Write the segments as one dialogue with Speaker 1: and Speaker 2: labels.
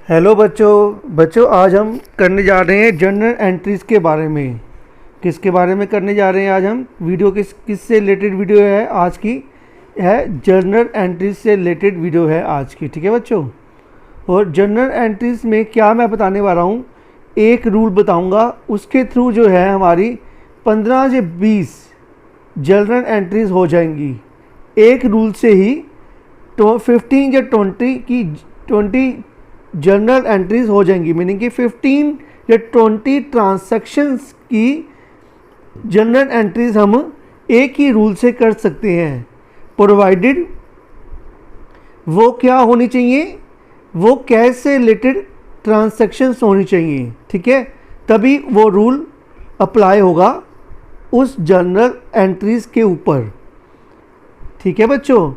Speaker 1: Hello बच्चों आज हम करने जा रहे हैं जर्नल एंट्रीज़ के बारे में। किसके बारे में करने जा रहे हैं आज हम? वीडियो किससे रिलेटेड वीडियो है आज की? है जर्नल एंट्रीज से रिलेटेड वीडियो है आज की। ठीक है बच्चों, और जर्नल एंट्रीज़ में क्या मैं बताने वाला हूँ, एक रूल बताऊँगा, उसके थ्रू जो है हमारी 15 से 20 जर्नल एंट्रीज़ हो जाएंगी। एक रूल से ही तो 15 या 20 जर्नल एंट्रीज़ हो जाएंगी, मीनिंग कि 15 या 20 ट्रांजैक्शंस की जर्नल एंट्रीज़ हम एक ही रूल से कर सकते हैं, प्रोवाइडेड वो क्या होनी चाहिए, वो कैश से रिलेटेड ट्रांजैक्शंस होनी चाहिए। ठीक है, तभी वो रूल अप्लाई होगा उस जर्नल एंट्रीज़ के ऊपर। ठीक है बच्चों,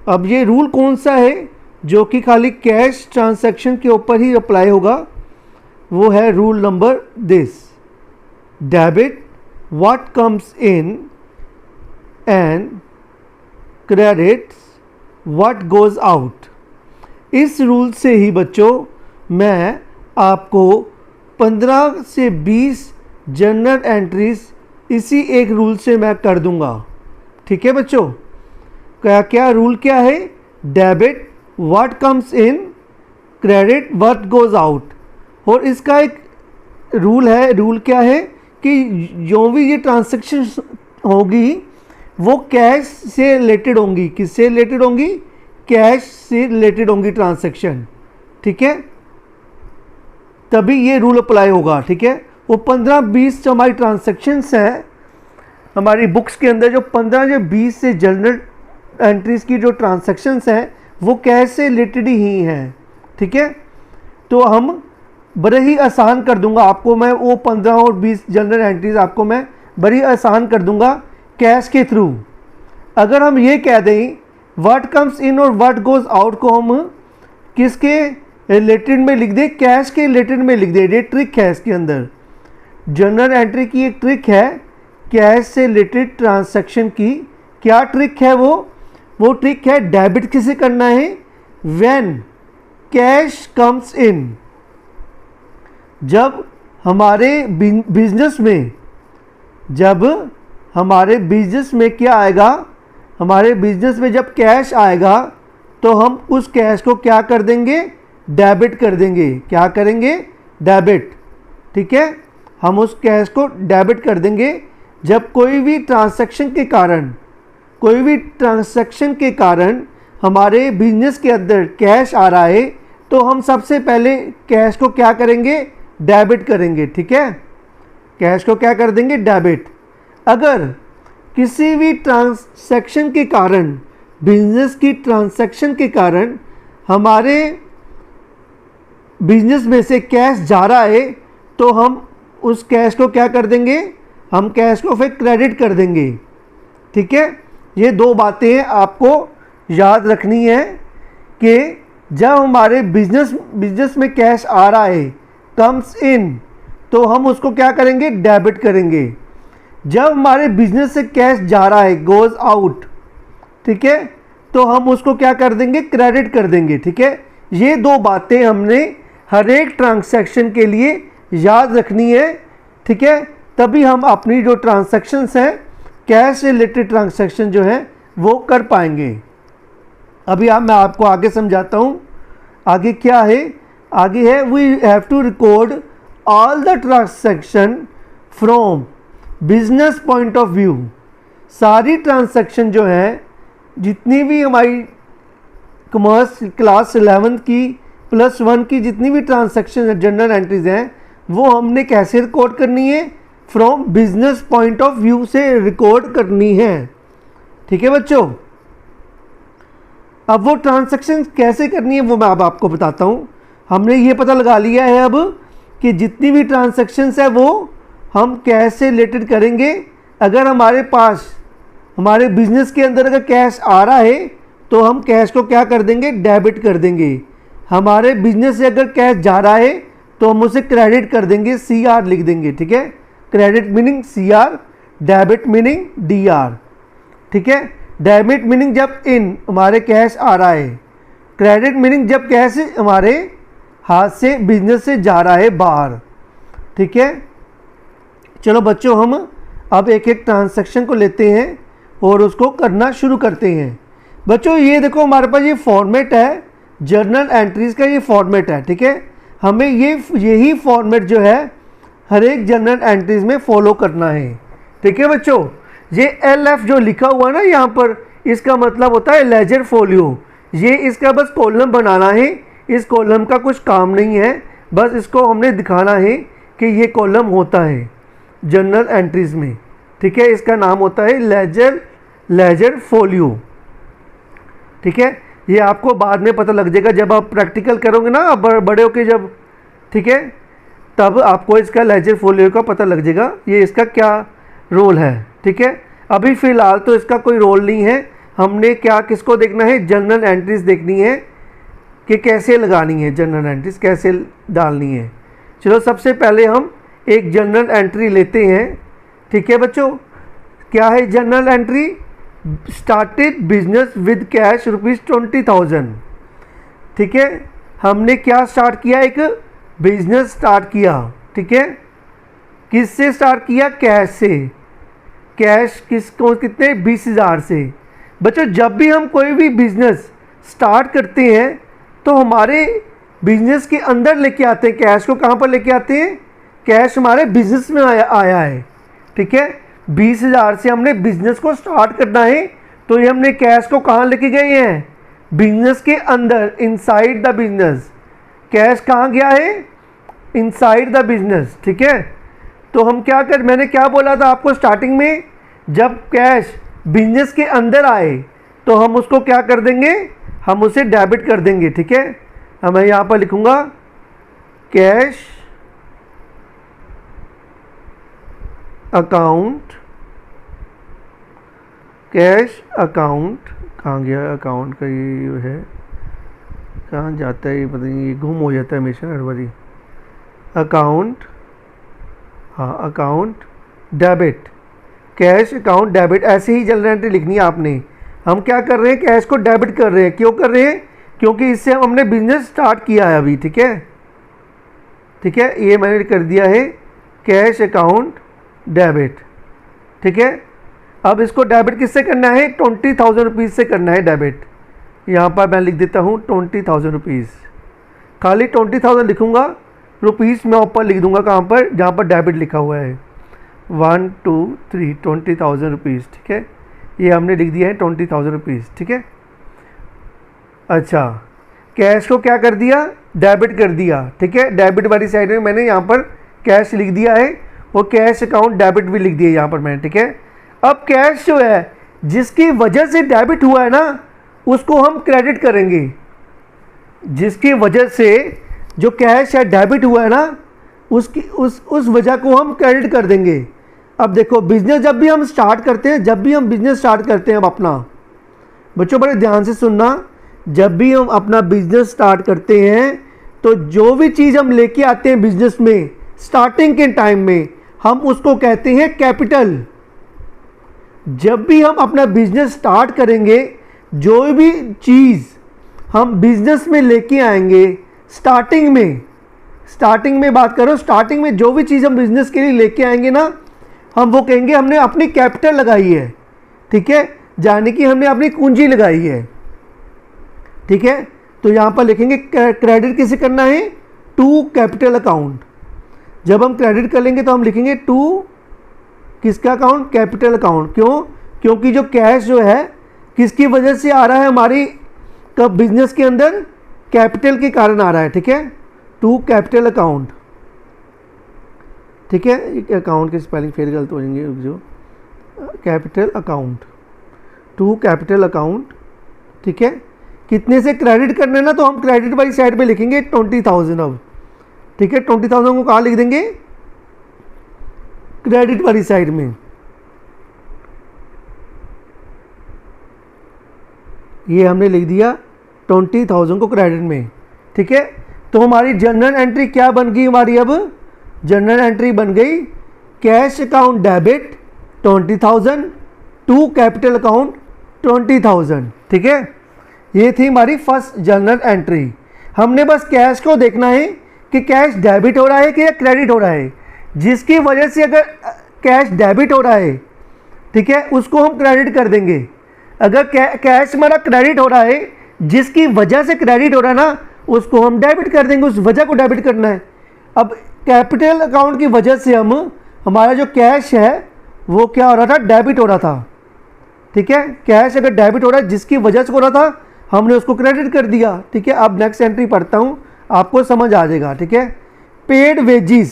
Speaker 1: अब ये रूल कौन सा है जो कि खाली कैश ट्रांजैक्शन के ऊपर ही अप्लाई होगा? वो है rule number this: debit what comes in and credit what goes out. इस रूल से ही बच्चों मैं आपको 15 से 20 जर्नल एंट्रीज इसी एक रूल से मैं कर दूंगा। ठीक है बच्चों, क्या रूल क्या है? Debit what comes in, credit what goes out. और इसका एक रूल है, रूल क्या है कि जो भी ये ट्रांजैक्शन होगी वो कैश से रिलेटेड होंगी। किससे रिलेटेड होंगी? कैश से रिलेटेड होंगी ट्रांजैक्शन। ठीक है, तभी ये रूल अप्लाई होगा। ठीक है, वो 15-20 जो हमारी ट्रांजैक्शंस हैं हमारी बुक्स के अंदर, जो 15 या 20 से जर्नल एंट्रीज़ की जो ट्रांजैक्शंस हैं वो कैश से रिलेटेड ही हैं। ठीक है, तो हम बड़े ही आसान कर दूंगा आपको मैं, वो 15 और 20 जर्नल एंट्रीज़ आपको मैं बड़ी आसान कर दूंगा कैश के थ्रू। अगर हम ये कह दें व्हाट कम्स इन और व्हाट गोज़ आउट को हम किसके रिलेटेड में लिख दें? कैश के रिलेटेड में लिख दें। ये ट्रिक है इसके अंदर, जर्नल एंट्री की एक ट्रिक है कैश से रिलेटेड ट्रांजैक्शन की। क्या ट्रिक है वो ट्रिक है डेबिट किसे करना है? When cash comes in. जब हमारे बिजनेस में क्या आएगा, हमारे बिजनेस में जब कैश आएगा तो हम उस कैश को क्या कर देंगे? डेबिट कर देंगे। क्या करेंगे? डेबिट। ठीक है, हम उस कैश को डेबिट कर देंगे। जब कोई भी ट्रांजैक्शन के कारण हमारे बिजनेस के अंदर कैश आ रहा है तो हम सबसे पहले कैश को क्या करेंगे? डेबिट करेंगे। ठीक है, कैश को क्या कर देंगे? डेबिट। अगर किसी भी ट्रांजैक्शन के कारण, बिजनेस की ट्रांजैक्शन के कारण हमारे बिजनेस में से कैश जा रहा है तो हम उस कैश को क्या कर देंगे? हम कैश को फिर क्रेडिट कर देंगे। ठीक है, ये दो बातें आपको याद रखनी है कि जब हमारे बिजनेस में कैश आ रहा है, कम्स इन, तो हम उसको क्या करेंगे? डेबिट करेंगे। जब हमारे बिजनेस से कैश जा रहा है, गोज़ आउट, ठीक है, तो हम उसको क्या कर देंगे? क्रेडिट कर देंगे। ठीक है, ये दो बातें हमने हर एक ट्रांजैक्शन के लिए याद रखनी है। ठीक है, तभी हम अपनी जो ट्रांजैक्शंस हैं, कैश से रिलेटेड ट्रांजैक्शन जो है वो कर पाएंगे। अभी मैं आपको आगे समझाता हूँ। आगे क्या है? आगे है we have to record all the transaction from business point of view. सारी ट्रांजैक्शन जो है, जितनी भी हमारी कॉमर्स क्लास 11 की +1 की जितनी भी ट्रांजैक्शन जर्नल एंट्रीज हैं, वो हमने कैसे रिकॉर्ड करनी है? From business point of view से रिकॉर्ड करनी है। ठीक है बच्चों, अब वो ट्रांजैक्शन कैसे करनी है वो मैं अब आपको बताता हूँ। हमने ये पता लगा लिया है अब कि जितनी भी ट्रांजैक्शंस है वो हम कैश से रिलेटेड करेंगे। अगर हमारे पास हमारे बिजनेस के अंदर अगर कैश आ रहा है तो हम कैश को क्या कर देंगे? डेबिट कर देंगे। हमारे बिजनेस से अगर कैश जा रहा है तो हम उसे क्रेडिट कर देंगे, CR लिख देंगे। ठीक है, credit meaning CR, debit meaning DR। ठीक है, डेबिट मीनिंग जब इन हमारे कैश आ रहा है, क्रेडिट मीनिंग जब कैश हमारे हाथ से बिजनेस से जा रहा है बाहर। ठीक है, चलो बच्चों हम अब एक एक ट्रांजैक्शन को लेते हैं और उसको करना शुरू करते हैं। बच्चों ये देखो हमारे पास ये फॉर्मेट है, जर्नल एंट्रीज का ये फॉर्मेट है। ठीक है, हमें यही फॉर्मेट जो है हर एक जर्नल एंट्रीज में फॉलो करना है। ठीक है बच्चों, ये LF जो लिखा हुआ ना यहाँ पर, इसका मतलब होता है लेजर फोलियो। ये इसका बस कॉलम बनाना है, इस कॉलम का कुछ काम नहीं है, बस इसको हमने दिखाना है कि ये कॉलम होता है जर्नल एंट्रीज में। ठीक है, इसका नाम होता है लेजर फोलियो। ठीक है, ये आपको बाद में पता लग जाएगा जब आप प्रैक्टिकल करोगे ना, अब बड़े होके जब, ठीक है, तब आपको इसका लेजर फोलियो का पता लग जाएगा ये इसका क्या रोल है। ठीक है, अभी फ़िलहाल तो इसका कोई रोल नहीं है। हमने क्या किसको देखना है, जर्नल एंट्रीज देखनी है कि कैसे लगानी है, जर्नल एंट्रीज कैसे डालनी है। चलो सबसे पहले हम एक जर्नल एंट्री लेते हैं। ठीक है बच्चों, क्या है journal entry, started business with cash ₹20,000। ठीक है, हमने क्या स्टार्ट किया, एक बिजनेस स्टार्ट किया। ठीक है, किससे स्टार्ट किया, कैश से। कैश किसको, कितने, 20,000 से। बच्चों जब भी हम कोई भी बिजनेस स्टार्ट करते हैं तो हमारे बिजनेस के अंदर लेके आते हैं कैश को। कहाँ पर लेके आते हैं, कैश हमारे बिजनेस में आया है। ठीक है, 20,000 से हमने बिजनेस को स्टार्ट करना है, तो ये हमने कैश को कहाँ लेके गए हैं, बिजनेस के अंदर, इनसाइड द बिजनेस। कैश कहाँ गया है, इनसाइड द बिजनेस। ठीक है, तो हम क्या कर, मैंने क्या बोला था आपको स्टार्टिंग में, जब कैश बिजनेस के अंदर आए तो हम उसको क्या कर देंगे, हम उसे डेबिट कर देंगे। ठीक है, मैं यहाँ पर लिखूँगा कैश अकाउंट, कैश अकाउंट, कहाँ गया अकाउंट का, ये है कहाँ जाता है ये पता नहीं, ये गुम हो जाता है हमेशा हर बारी। अकाउंट, हाँ account debit, cash account debit, ऐसे ही जर्नल एंट्री लिखनी है आपने। हम क्या कर रहे हैं, कैश को डेबिट कर रहे हैं। क्यों कर रहे हैं, क्योंकि इससे हमने बिजनेस स्टार्ट किया है अभी। ठीक है, ठीक है, ये मैंने कर दिया है कैश अकाउंट डेबिट। ठीक है, अब इसको डेबिट किससे करना है, 20,000 रुपीज़ से करना है डेबिट। यहाँ पर मैं लिख देता हूँ 20,000 रुपीज़, खाली 20,000 लिखूँगा, रुपीज़ मैं ऊपर लिख दूँगा कहाँ पर, जहाँ पर डेबिट लिखा हुआ है, 1 2 3 20,000 रुपीज़। ठीक है, ये हमने लिख दिया है 20,000 रुपीज़। ठीक है, अच्छा कैश को क्या कर दिया, डेबिट कर दिया। ठीक है, डेबिट वाली साइड में मैंने यहाँ पर कैश लिख दिया है और कैश अकाउंट डेबिट भी लिख दिया यहाँ पर मैंने। ठीक है, अब कैश जो है जिसकी वजह से डेबिट हुआ है ना, उसको हम क्रेडिट करेंगे। जिसकी वजह से जो कैश है डेबिट हुआ है ना, उसकी उस वजह को हम क्रेडिट कर देंगे। अब देखो बिजनेस जब भी हम स्टार्ट करते हैं, जब भी हम बिजनेस स्टार्ट करते हैं, अब अपना, बच्चों बड़े ध्यान से सुनना, जब भी हम अपना बिजनेस स्टार्ट करते हैं तो जो भी चीज़ हम लेके आते हैं बिजनेस में स्टार्टिंग के टाइम में, हम उसको कहते हैं कैपिटल। जब भी हम अपना बिजनेस स्टार्ट करेंगे, जो भी चीज़ हम बिजनेस में लेके आएंगे स्टार्टिंग में बात करो, स्टार्टिंग में जो भी चीज़ हम बिजनेस के लिए लेके आएंगे ना, हम वो कहेंगे हमने अपनी कैपिटल लगाई है। ठीक है, यानी कि हमने अपनी पूंजी लगाई है। ठीक है, तो यहाँ पर लिखेंगे क्रेडिट किसे करना है, टू कैपिटल अकाउंट। जब हम क्रेडिट कर लेंगे तो हम लिखेंगे टू किसका अकाउंट, कैपिटल अकाउंट। क्यों, क्योंकि जो कैश जो है किसकी वजह से आ रहा है हमारी कब बिजनेस के अंदर, कैपिटल के कारण आ रहा है। ठीक है, टू कैपिटल अकाउंट। ठीक है, अकाउंट के स्पेलिंग फिर गलत हो जाएंगे, जो capital account, to capital account. ठीक है, कितने से क्रेडिट करना है ना, तो हम क्रेडिट वाली साइड पे लिखेंगे 20,000 अब। ठीक है, 20,000 को कहाँ लिख देंगे, क्रेडिट वाली साइड में। ये हमने लिख दिया 20,000 को क्रेडिट में। ठीक है, तो हमारी जर्नल एंट्री क्या बन गई हमारी, अब जर्नल एंट्री बन गई cash account debit 20,000 to capital account 20,000। ठीक है, ये थी हमारी फर्स्ट जर्नल एंट्री। हमने बस कैश को देखना है कि कैश डेबिट हो रहा है कि या क्रेडिट हो रहा है। जिसकी वजह से अगर कैश डेबिट हो रहा है, ठीक है, उसको हम क्रेडिट कर देंगे। अगर कैश हमारा क्रेडिट हो रहा है, जिसकी वजह से क्रेडिट हो रहा है ना, उसको हम डेबिट कर देंगे, उस वजह को डेबिट करना है। अब कैपिटल अकाउंट की वजह से हमारा जो कैश है वो क्या हो रहा था, डेबिट हो रहा था, ठीक है। कैश अगर डेबिट हो रहा है, जिसकी वजह से हो रहा था, हमने उसको क्रेडिट कर दिया, ठीक है। अब नेक्स्ट एंट्री पढ़ता हूँ, आपको समझ आ जाएगा, ठीक है। Paid wages,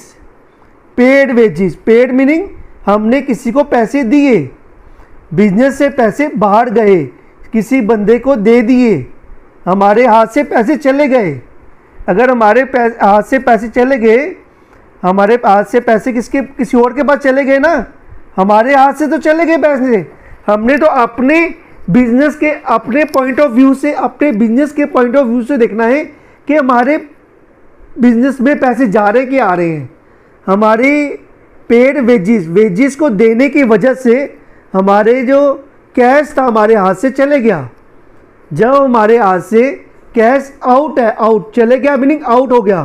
Speaker 1: paid wages, paid meaning हमने किसी को पैसे दिए, बिजनेस से पैसे बाहर गए, किसी बंदे को दे दिए, हमारे हाथ से पैसे चले गए। अगर हमारे हाथ से पैसे चले गए, हमारे हाथ से पैसे किसी और के पास चले गए ना, हमारे हाथ से तो चले गए पैसे, हमने तो अपने बिजनेस के, अपने पॉइंट ऑफ व्यू से, अपने बिजनेस के पॉइंट ऑफ व्यू से देखना है कि हमारे बिजनेस में पैसे जा रहे कि आ रहे हैं। हमारे पेड वेजिस, वेजिस को देने की वजह से हमारे जो कैश था हमारे हाथ से चले गया। जब हमारे हाथ से कैश आउट है, आउट चले गया मीनिंग आउट हो गया,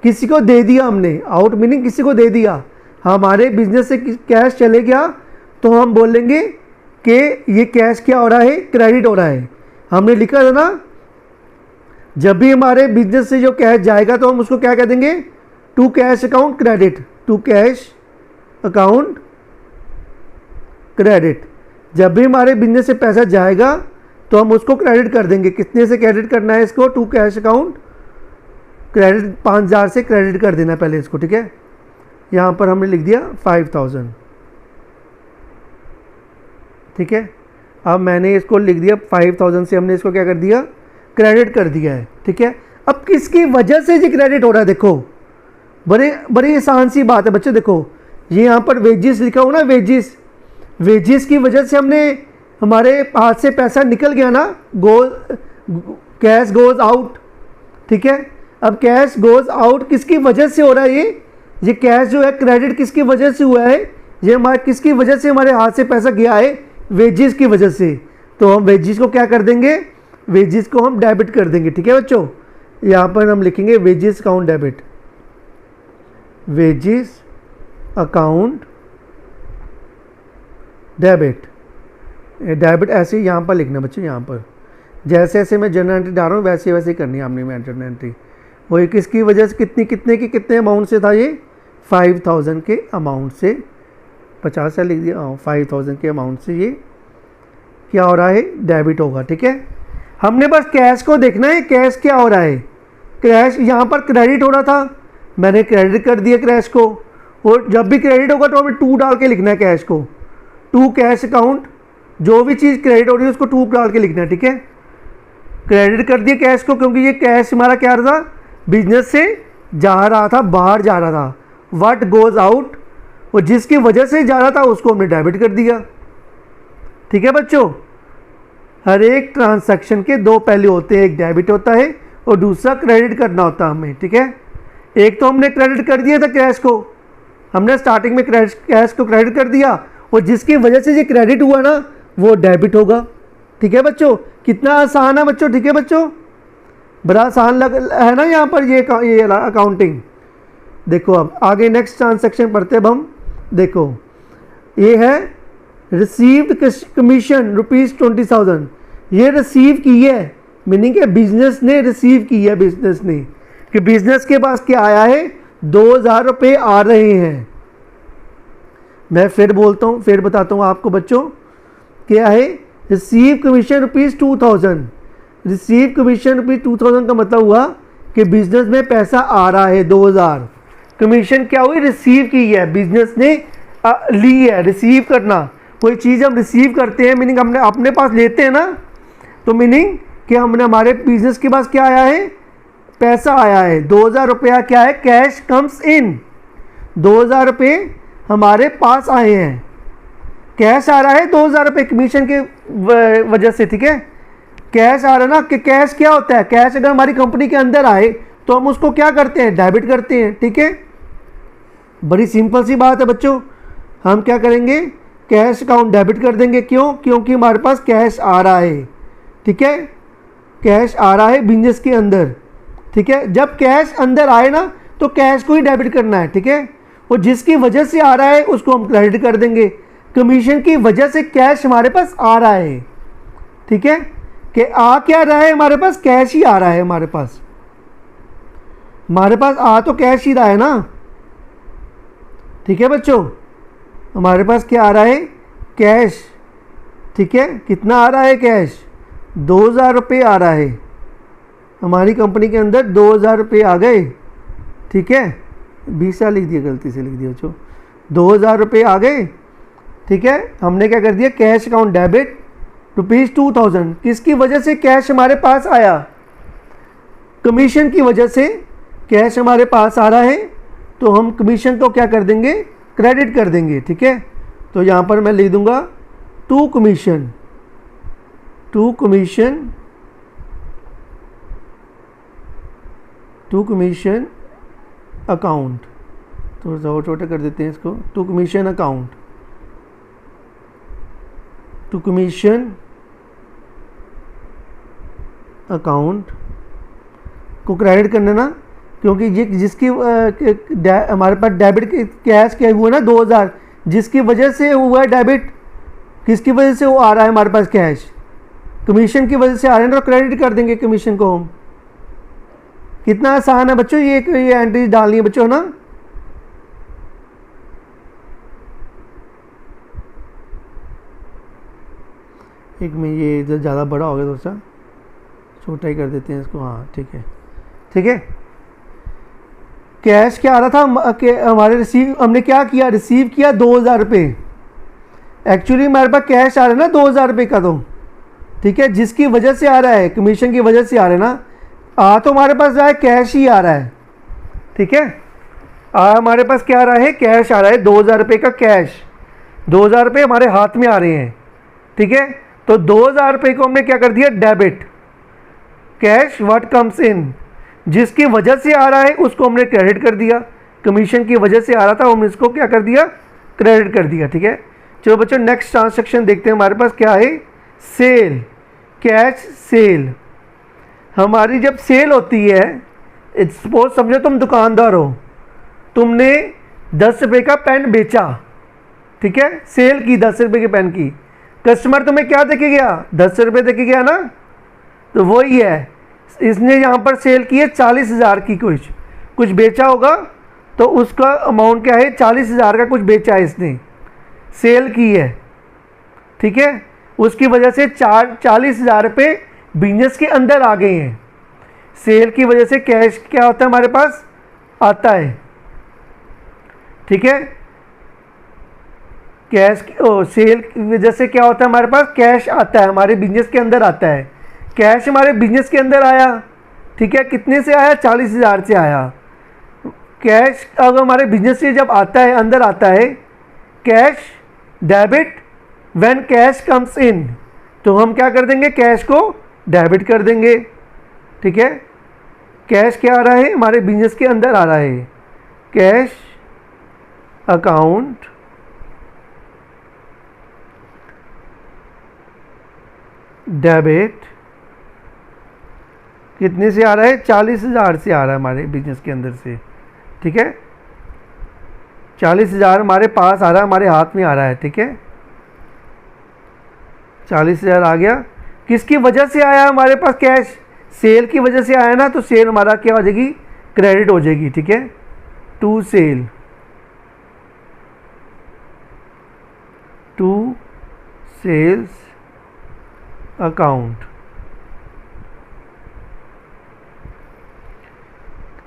Speaker 1: किसी को दे दिया हमने, आउट मीनिंग किसी को दे दिया, हमारे बिजनेस से कैश चले गया, तो हम बोलेंगे कि ये कैश क्या हो रहा है, क्रेडिट हो रहा है। हमने लिखा था ना, जब भी हमारे बिजनेस से जो कैश जाएगा तो हम उसको क्या कह देंगे, to cash account credit, to cash account credit. जब भी हमारे बिजनेस से पैसा जाएगा तो हम उसको क्रेडिट कर देंगे। कितने से क्रेडिट करना है इसको, टू कैश अकाउंट क्रेडिट, 5000 से क्रेडिट कर देना पहले इसको, ठीक है। यहाँ पर हमने लिख दिया 5000, ठीक है। अब मैंने इसको लिख दिया 5000 से हमने इसको क्या कर दिया, क्रेडिट कर दिया है, ठीक है। अब किसकी वजह से ये क्रेडिट हो रहा है, देखो बड़ी आसान सी बात है बच्चे। देखो ये यहाँ पर वेजिस लिखा हो ना, वेजिस, वेजिस की वजह से हमने, हमारे हाथ से पैसा निकल गया ना, कैश गोज आउट, ठीक है। अब कैश गोज आउट किसकी वजह से हो रहा है, ये कैश जो है क्रेडिट किसकी वजह से हुआ है, ये हमारे किसकी वजह से हमारे हाथ से पैसा गया है, वेजिस की वजह से। तो हम वेजिस को क्या कर देंगे, वेजिस को हम डेबिट कर देंगे, ठीक है बच्चों। यहाँ पर हम लिखेंगे wages account debit, wages account debit, debit ऐसे ही यहाँ पर लिखना बच्चों। यहाँ पर जैसे जैसे मैं जनरल एंट्री डाल रहा हूँ वैसे वैसे करनी है हमने जनरल एंट्री। वही किसकी वजह से, कितने अमाउंट से था ये, 5000 के अमाउंट से, 50 से लिख दिया, 5000 के अमाउंट से ये क्या हो रहा है, डेबिट होगा, ठीक है। हमने बस कैश को देखना है, कैश क्या हो रहा है। कैश यहाँ पर क्रेडिट हो रहा था, मैंने क्रेडिट कर दिया कैश को, और जब भी क्रेडिट होगा तो हमें 2 डाल के लिखना है कैश को, टू कैश अकाउंट, जो भी चीज़ क्रेडिट हो रही है उसको 2 डाल के लिखना है, ठीक है। क्रेडिट कर दिया कैश को, क्योंकि ये कैश हमारा क्या रहा था, बिजनेस से जा रहा था, बाहर जा रहा था, व्हाट गोज आउट, और जिसकी वजह से जा रहा था उसको हमने डेबिट कर दिया, ठीक है बच्चों। हर एक ट्रांसैक्शन के 2 पहलू होते हैं, एक डेबिट होता है और दूसरा क्रेडिट करना होता है हमें, ठीक है। एक तो हमने क्रेडिट कर दिया था कैश को, हमने स्टार्टिंग में कैश को क्रेडिट कर दिया, और जिसकी वजह से ये क्रेडिट हुआ ना वो डेबिट होगा, ठीक है बच्चों। कितना आसान है बच्चों, ठीक है बच्चों, बड़ा आसान लग है ना यहाँ पर ये अकाउंटिंग। देखो अब आगे नेक्स्ट ट्रांसैक्शन पढ़ते हैं अब हम। देखो ये है रिसीव्ड कमीशन ₹20,000, ये रिसीव की है, मीनिंग के बिजनेस ने रिसीव की है, बिजनेस ने, कि बिजनेस के पास क्या आया है, 2000 रुपये आ रहे हैं। मैं फिर बोलता हूँ, फिर बताता हूँ आपको बच्चों, क्या है, रिसीव कमीशन ₹2000, रिसीव कमीशन ₹2000 का मतलब हुआ कि बिजनेस में पैसा आ रहा है 2000, कमीशन क्या हुई, रिसीव की है, बिजनेस ने ली है। रिसीव करना, कोई चीज़ हम रिसीव करते हैं मीनिंग हमने अपने पास लेते हैं ना, तो मीनिंग कि हमने, हमारे बिजनेस के पास क्या आया है, पैसा आया है, 2000 रुपया क्या है, कैश कम्स इन, 2000 रुपये हमारे पास आए हैं, कैश आ रहा है 2000 रुपये कमीशन के वजह से, ठीक है। कैश आ रहा है ना, कि कैश क्या होता है, कैश अगर हमारी कंपनी के अंदर आए तो हम उसको क्या करते हैं, डेबिट करते हैं, ठीक है। बड़ी सिंपल सी बात है बच्चों, हम क्या करेंगे, कैश अकाउंट डेबिट कर देंगे, क्यों, क्योंकि हमारे पास कैश आ रहा है, ठीक है, कैश आ रहा है बिजनेस के अंदर, ठीक है, जब कैश अंदर आए ना तो कैश को ही डेबिट करना है, ठीक है, और जिसकी वजह से आ रहा है उसको हम क्रेडिट कर देंगे। कमीशन की वजह से कैश हमारे पास आ रहा है, ठीक है, कि आ क्या रहा है, हमारे पास कैश ही आ रहा है, हमारे पास आ तो कैश ही रहा है ना, ठीक है बच्चों, हमारे पास क्या आ रहा है, कैश, ठीक है, कितना आ रहा है कैश, 2000 रुपये आ रहा है, हमारी कंपनी के अंदर 2000 रुपये आ गए, ठीक है, 20 साल लिख दिया, गलती से लिख दिया बच्चों, 2000 रुपये आ गए, ठीक है, हमने क्या कर दिया, कैश अकाउंट डेबिट ₹2000, किसकी वजह से कैश हमारे पास आया, कमीशन की वजह से कैश हमारे पास आ रहा है, तो हम कमीशन को क्या कर देंगे, क्रेडिट कर देंगे, ठीक है, तो यहाँ पर मैं लिख दूंगा टू कमीशन अकाउंट, थोड़ा सा और छोटा कर देते हैं इसको, टू कमीशन अकाउंट को क्रेडिट करना ना, क्योंकि जिसकी हमारे पास डेबिट कैश क्या हुआ ना 2000, जिसकी वजह से हुआ डेबिट, किसकी वजह से वो आ रहा है हमारे पास कैश, कमीशन की वजह से आ रहे हैं, तो क्रेडिट कर देंगे कमीशन को हम। कितना आसान है बच्चों, ये एंट्री डालनी है बच्चों ना। एक में ये इधर ज़्यादा बड़ा हो गया, थोड़ा सा छोटा ही कर देते हैं इसको, हाँ ठीक है, ठीक है। कैश क्या आ रहा था हमारे हमने क्या किया, रिसीव किया 2000 रुपये, एक्चुअली हमारे पास कैश आ रहा है ना 2000 रुपये का, तो ठीक है, जिसकी वजह से आ रहा है, कमीशन की वजह से आ रहा है ना, तो हमारे पास जो है कैश ही आ रहा है, ठीक है, हमारे पास क्या आ रहा है, कैश आ रहा है 2000 रुपये का कैश, 2000 रुपये हमारे हाथ में आ रहे हैं, ठीक है, तो 2000 रुपये को हमने क्या कर दिया, debit, cash what comes in, जिसकी वजह से आ रहा है उसको हमने क्रेडिट कर दिया, कमीशन की वजह से आ रहा था, हमने इसको क्या कर दिया, क्रेडिट कर दिया, ठीक है। चलो बच्चों नेक्स्ट ट्रांसैक्शन देखते हैं, हमारे पास क्या है, सेल, कैश सेल, हमारी जब सेल होती है, सपोज समझो तुम दुकानदार हो, तुमने 10 रुपये का पेन बेचा, ठीक है, सेल की 10 रुपये के पेन की, कस्टमर तुम्हें क्या देके गया, 10 रुपये देके गया ना, तो वही है, इसने यहाँ पर सेल की है 40,000 की, कुछ बेचा होगा, तो उसका अमाउंट क्या है, 40,000 का कुछ बेचा है इसने, सेल की है, ठीक है, उसकी वजह से 40,000 रुपये बिजनेस के अंदर आ गए हैं, सेल की वजह से कैश क्या होता है हमारे पास आता है, ठीक है, कैश सेल की वजह से क्या होता है हमारे पास, कैश आता है, हमारे बिजनेस के अंदर आता है, कैश हमारे बिजनेस के अंदर आया, ठीक है, कितने से आया, 40,000 से आया, कैश अगर हमारे बिजनेस से जब आता है, अंदर आता है, cash debit when cash comes in, तो हम क्या कर देंगे, कैश को डेबिट कर देंगे, ठीक है, कैश क्या आ रहा है, हमारे बिजनेस के अंदर आ रहा है, कैश अकाउंट डेबिट, कितने से आ रहा है, 40,000 से आ रहा है हमारे बिजनेस के अंदर से, ठीक है, 40,000 हमारे पास आ रहा है, हमारे हाथ में आ रहा है, ठीक है, 40,000 आ गया, किसकी वजह से आया हमारे पास कैश, सेल की वजह से आया ना, तो सेल हमारा क्या हो जाएगी, क्रेडिट हो जाएगी, ठीक है, to sale, to sales account,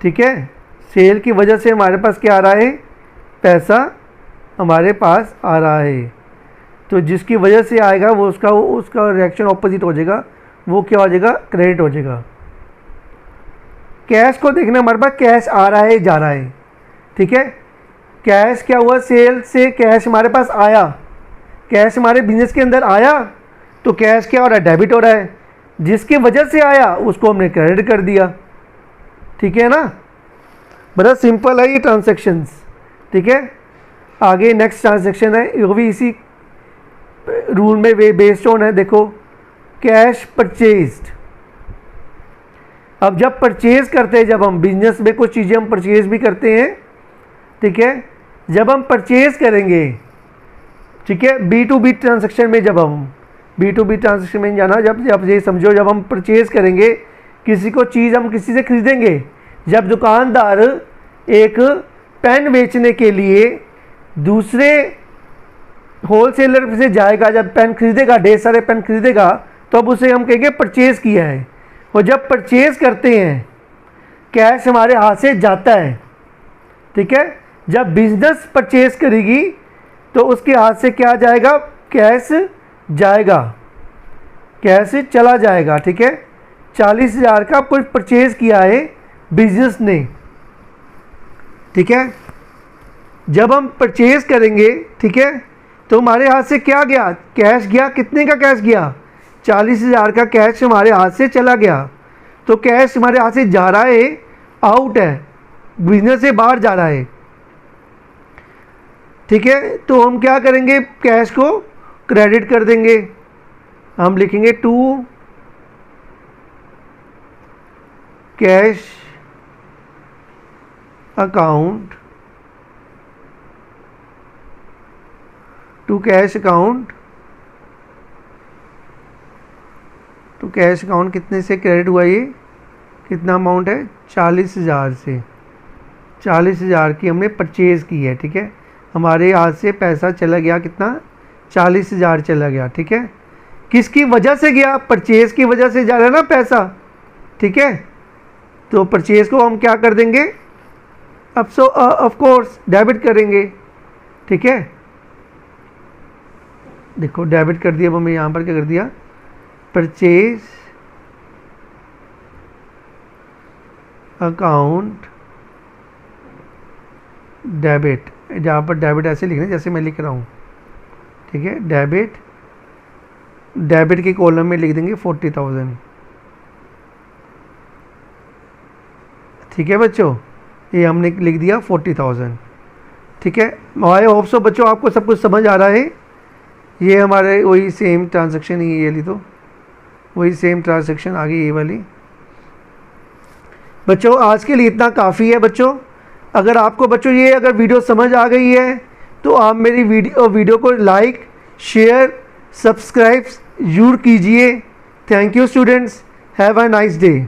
Speaker 1: ठीक है, सेल की वजह से हमारे पास क्या आ रहा है, पैसा हमारे पास आ रहा है, तो जिसकी वजह से आएगा वो उसका रिएक्शन ऑपोजिट हो जाएगा, वो क्या हो जाएगा, क्रेडिट हो जाएगा। कैश को देखना, हमारे पास कैश आ रहा है जा रहा है, ठीक है, कैश क्या हुआ, सेल से कैश हमारे पास आया, कैश हमारे बिजनेस के अंदर आया, तो कैश क्या हो रहा है, डेबिट हो रहा है, जिसकी वजह से आया उसको हमने क्रेडिट कर दिया, ठीक है ना, बड़ा सिंपल है ये ट्रांजैक्शंस, ठीक है। आगे नेक्स्ट ट्रांजैक्शन है, वो भी इसी रूल में वे बेस्ड ऑन है, देखो कैश परचेज्ड, अब जब परचेज़ करते हैं, जब हम बिजनेस में कुछ चीज़ें हम परचेज़ भी करते हैं, ठीक है, जब हम परचेज़ करेंगे, ठीक है, B2B ट्रांजैक्शन में, जब हम B2B ट्रांजैक्शन में जाना, जब ये समझो, जब हम परचेज़ करेंगे किसी को चीज़, हम किसी से खरीदेंगे, जब दुकानदार एक पेन बेचने के लिए दूसरे होलसेलर से जाएगा, जब पेन खरीदेगा, ढेर सारे पेन खरीदेगा, तो अब उसे हम कहेंगे परचेज़ किया है। और जब परचेज़ करते हैं, कैश हमारे हाथ से जाता है, ठीक है। जब बिजनेस परचेज़ करेगी तो उसके हाथ से क्या जाएगा, कैश जाएगा, कैश चला जाएगा, ठीक है। 40,000 का कुछ परचेज़ किया है बिजनेस ने, ठीक है। जब हम परचेज़ करेंगे, ठीक है, तो हमारे हाथ से क्या गया, कैश गया। कितने का कैश गया, 40,000 का कैश हमारे हाथ से चला गया। तो कैश हमारे हाथ से जा रहा है, आउट है, बिजनेस से बाहर जा रहा है, ठीक है। तो हम क्या करेंगे, कैश को क्रेडिट कर देंगे। हम लिखेंगे to cash account, to cash account, तो कैश अकाउंट कितने से क्रेडिट हुआ, ये कितना अमाउंट है, 40,000 से। 40,000 की हमने परचेज़ की है, ठीक है। हमारे हाथ से पैसा चला गया, कितना, 40,000 चला गया, ठीक है। किसकी वजह से गया, परचेज़ की वजह से जा रहा है ना पैसा, ठीक है। तो परचेज़ को हम क्या कर देंगे, अब ऑफ कोर्स डेबिट करेंगे, ठीक है। देखो डेबिट कर दिया, अब हमें यहाँ पर क्या कर दिया, परचेज अकाउंट डेबिट, जहाँ पर डेबिट ऐसे लिखना जैसे मैं लिख रहा हूँ, ठीक है। डेबिट, डेबिट के कॉलम में लिख देंगे 40,000, ठीक है बच्चों, ये हमने लिख दिया 40,000, ठीक है। आई होप सो बच्चों आपको सब कुछ समझ आ रहा है। ये हमारे वही सेम ट्रांजैक्शन ही, ये ली तो वही सेम ट्रांजैक्शन आ गई ये वाली। बच्चों आज के लिए इतना काफ़ी है बच्चों। अगर आपको बच्चों ये अगर वीडियो समझ आ गई है तो आप मेरी वीडियो को लाइक, शेयर, सब्सक्राइब ज़रूर कीजिए। Thank you students, have a nice day.